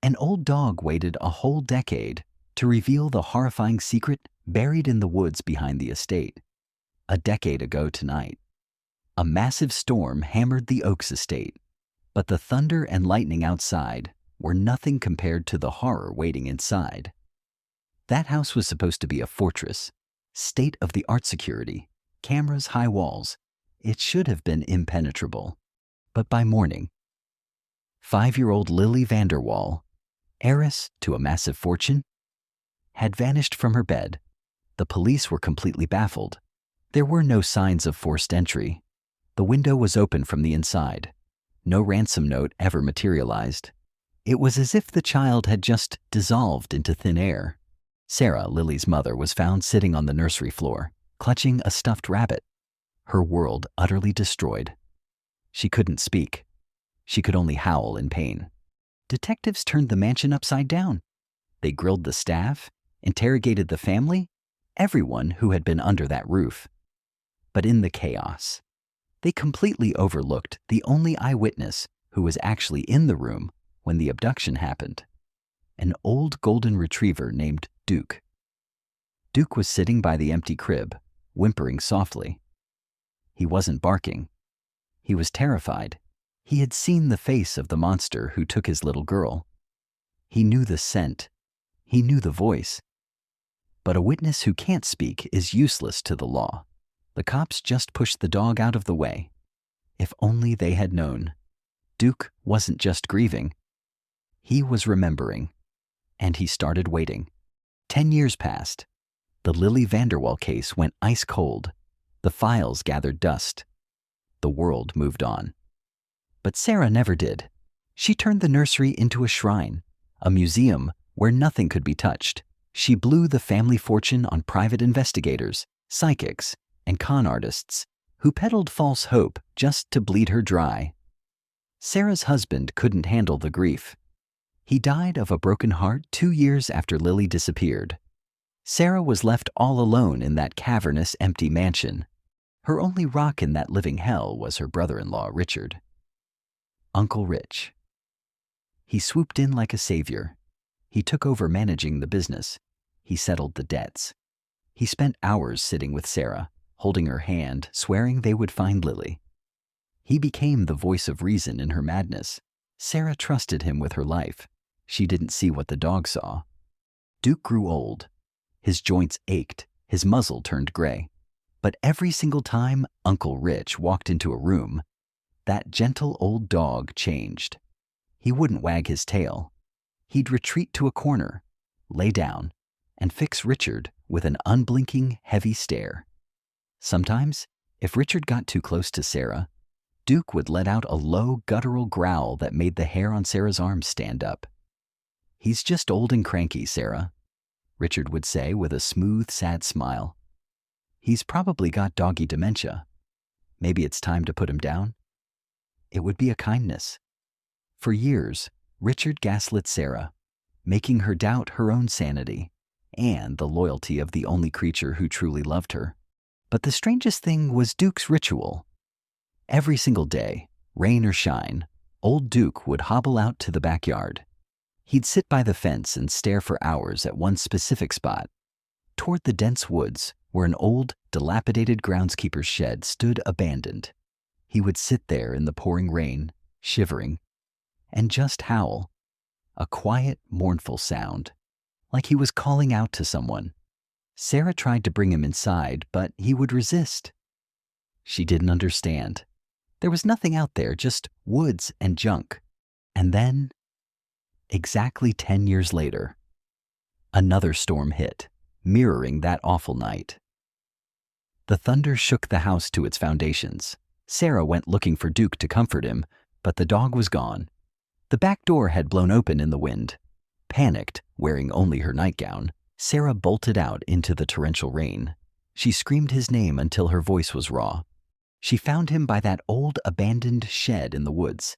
An old dog waited a whole decade to reveal the horrifying secret buried in the woods behind the estate. A decade ago tonight, a massive storm hammered the Oaks estate, but the thunder and lightning outside were nothing compared to the horror waiting inside. That house was supposed to be a fortress, state-of-the-art security, cameras, high walls. It should have been impenetrable. But by morning, 5-year-old Lily Vanderwaal, heiress to a massive fortune, had vanished from her bed. The police were completely baffled. There were no signs of forced entry. The window was open from the inside. No ransom note ever materialized. It was as if the child had just dissolved into thin air. Sarah, Lily's mother, was found sitting on the nursery floor, clutching a stuffed rabbit, her world utterly destroyed. She couldn't speak. She could only howl in pain. Detectives turned the mansion upside down. They grilled the staff, interrogated the family, everyone who had been under that roof. But in the chaos, they completely overlooked the only eyewitness who was actually in the room when the abduction happened. An old golden retriever named Duke. Duke was sitting by the empty crib, whimpering softly. He wasn't barking. He was terrified. He had seen the face of the monster who took his little girl. He knew the scent. He knew the voice. But a witness who can't speak is useless to the law. The cops just pushed the dog out of the way. If only they had known. Duke wasn't just grieving. He was remembering. And he started waiting. 10 years passed. The Lily Vanderwaal case went ice cold. The files gathered dust. The world moved on. But Sarah never did. She turned the nursery into a shrine, a museum where nothing could be touched. She blew the family fortune on private investigators, psychics, and con artists who peddled false hope just to bleed her dry. Sarah's husband couldn't handle the grief. He died of a broken heart 2 years after Lily disappeared. Sarah was left all alone in that cavernous, empty mansion. Her only rock in that living hell was her brother-in-law, Richard. Uncle Rich. He swooped in like a savior. He took over managing the business. He settled the debts. He spent hours sitting with Sarah, holding her hand, swearing they would find Lily. He became the voice of reason in her madness. Sarah trusted him with her life. She didn't see what the dog saw. Duke grew old. His joints ached. His muzzle turned gray. But every single time Uncle Rich walked into a room, that gentle old dog changed. He wouldn't wag his tail. He'd retreat to a corner, lay down, and fix Richard with an unblinking, heavy stare. Sometimes, if Richard got too close to Sarah, Duke would let out a low, guttural growl that made the hair on Sarah's arms stand up. "He's just old and cranky, Sarah," Richard would say with a smooth, sad smile. "He's probably got doggy dementia. Maybe it's time to put him down." It would be a kindness. For years, Richard gaslit Sarah, making her doubt her own sanity and the loyalty of the only creature who truly loved her. But the strangest thing was Duke's ritual. Every single day, rain or shine, old Duke would hobble out to the backyard. He'd sit by the fence and stare for hours at one specific spot, toward the dense woods where an old, dilapidated groundskeeper's shed stood abandoned. He would sit there in the pouring rain, shivering, and just howl, a quiet, mournful sound, like he was calling out to someone. Sarah tried to bring him inside, but he would resist. She didn't understand. There was nothing out there, just woods and junk. And then, exactly 10 years later, another storm hit, mirroring that awful night. The thunder shook the house to its foundations. Sarah went looking for Duke to comfort him, but the dog was gone. The back door had blown open in the wind. Panicked, wearing only her nightgown, Sarah bolted out into the torrential rain. She screamed his name until her voice was raw. She found him by that old abandoned shed in the woods.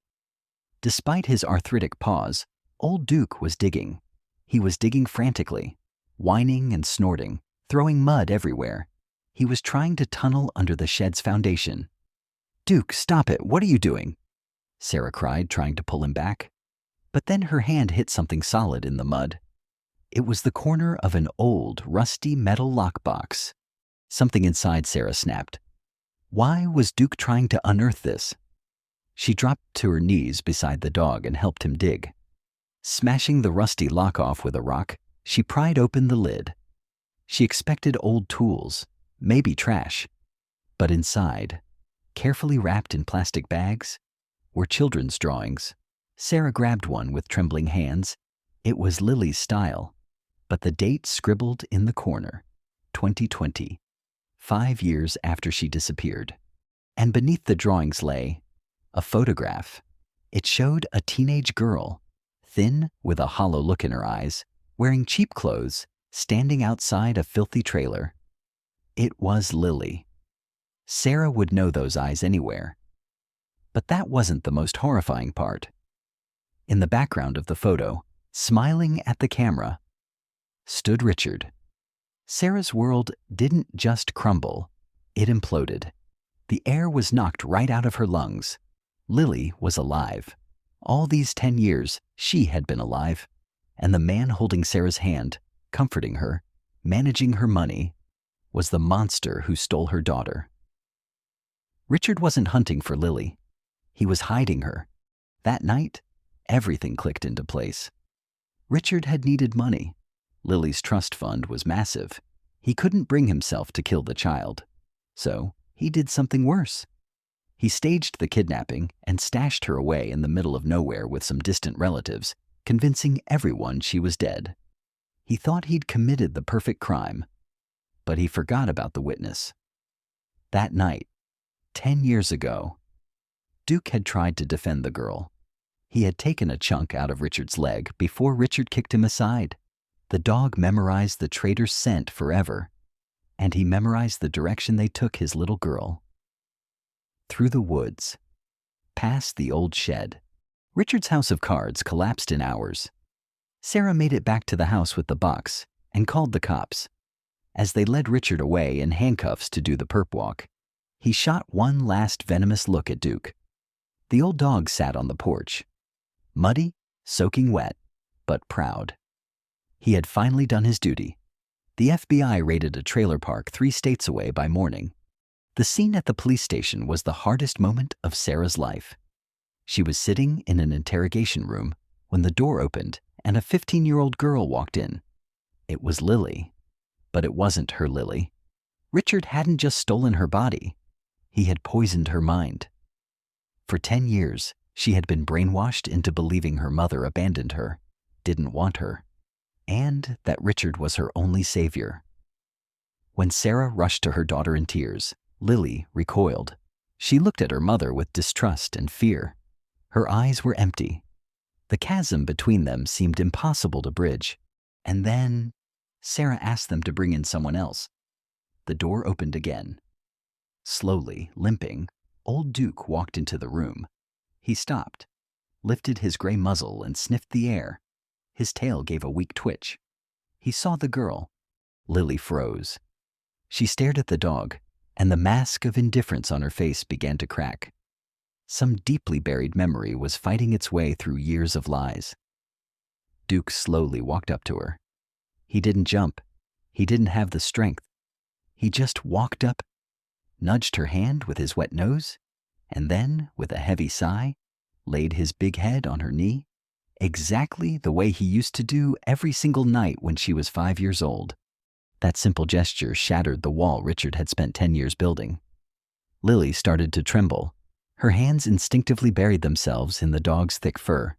Despite his arthritic paws, old Duke was digging. He was digging frantically, whining and snorting, throwing mud everywhere. He was trying to tunnel under the shed's foundation. "Duke, stop it! What are you doing?" Sarah cried, trying to pull him back. But then her hand hit something solid in the mud. It was the corner of an old, rusty metal lockbox. Something inside Sarah snapped. Why was Duke trying to unearth this? She dropped to her knees beside the dog and helped him dig. Smashing the rusty lock off with a rock, she pried open the lid. She expected old tools, maybe trash. But inside, carefully wrapped in plastic bags, were children's drawings. Sarah grabbed one with trembling hands. It was Lily's style, but the date scribbled in the corner, 2020, 5 years after she disappeared. And beneath the drawings lay a photograph. It showed a teenage girl, thin with a hollow look in her eyes, wearing cheap clothes, standing outside a filthy trailer. It was Lily. Sarah would know those eyes anywhere. But that wasn't the most horrifying part. In the background of the photo, smiling at the camera, stood Richard. Sarah's world didn't just crumble, it imploded. The air was knocked right out of her lungs. Lily was alive. All these 10 years, she had been alive. And the man holding Sarah's hand, comforting her, managing her money, was the monster who stole her daughter. Richard wasn't hunting for Lily. He was hiding her. That night, everything clicked into place. Richard had needed money. Lily's trust fund was massive. He couldn't bring himself to kill the child. So he did something worse. He staged the kidnapping and stashed her away in the middle of nowhere with some distant relatives, convincing everyone she was dead. He thought he'd committed the perfect crime, but he forgot about the witness. That night, 10 years ago, Duke had tried to defend the girl. He had taken a chunk out of Richard's leg before Richard kicked him aside. The dog memorized the traitor's scent forever, and he memorized the direction they took his little girl. Through the woods, past the old shed. Richard's house of cards collapsed in hours. Sarah made it back to the house with the box and called the cops. As they led Richard away in handcuffs to do the perp walk, he shot one last venomous look at Duke. The old dog sat on the porch, muddy, soaking wet, but proud. He had finally done his duty. The FBI raided a trailer park 3 states away by morning. The scene at the police station was the hardest moment of Sarah's life. She was sitting in an interrogation room when the door opened and a 15-year-old girl walked in. It was Lily, but it wasn't her Lily. Richard hadn't just stolen her body. He had poisoned her mind. For 10 years, she had been brainwashed into believing her mother abandoned her, didn't want her, and that Richard was her only savior. When Sarah rushed to her daughter in tears, Lily recoiled. She looked at her mother with distrust and fear. Her eyes were empty. The chasm between them seemed impossible to bridge. And then Sarah asked them to bring in someone else. The door opened again. Slowly, limping, old Duke walked into the room. He stopped, lifted his gray muzzle and sniffed the air. His tail gave a weak twitch. He saw the girl. Lily froze. She stared at the dog, and the mask of indifference on her face began to crack. Some deeply buried memory was fighting its way through years of lies. Duke slowly walked up to her. He didn't jump. He didn't have the strength. He just walked up, nudged her hand with his wet nose, and then, with a heavy sigh, laid his big head on her knee, exactly the way he used to do every single night when she was 5 years old. That simple gesture shattered the wall Richard had spent 10 years building. Lily started to tremble. Her hands instinctively buried themselves in the dog's thick fur.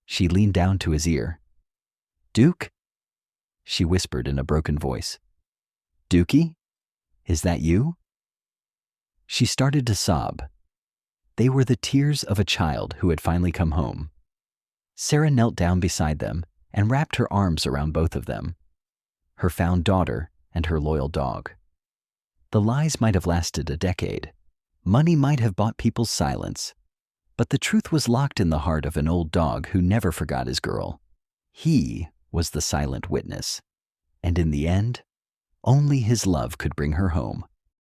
She leaned down to his ear. "Duke?" she whispered in a broken voice. "Dukey? Is that you?" She started to sob. They were the tears of a child who had finally come home. Sarah knelt down beside them and wrapped her arms around both of them. Her found daughter and her loyal dog. The lies might have lasted a decade. Money might have bought people's silence. But the truth was locked in the heart of an old dog who never forgot his girl. He was the silent witness. And in the end, only his love could bring her home.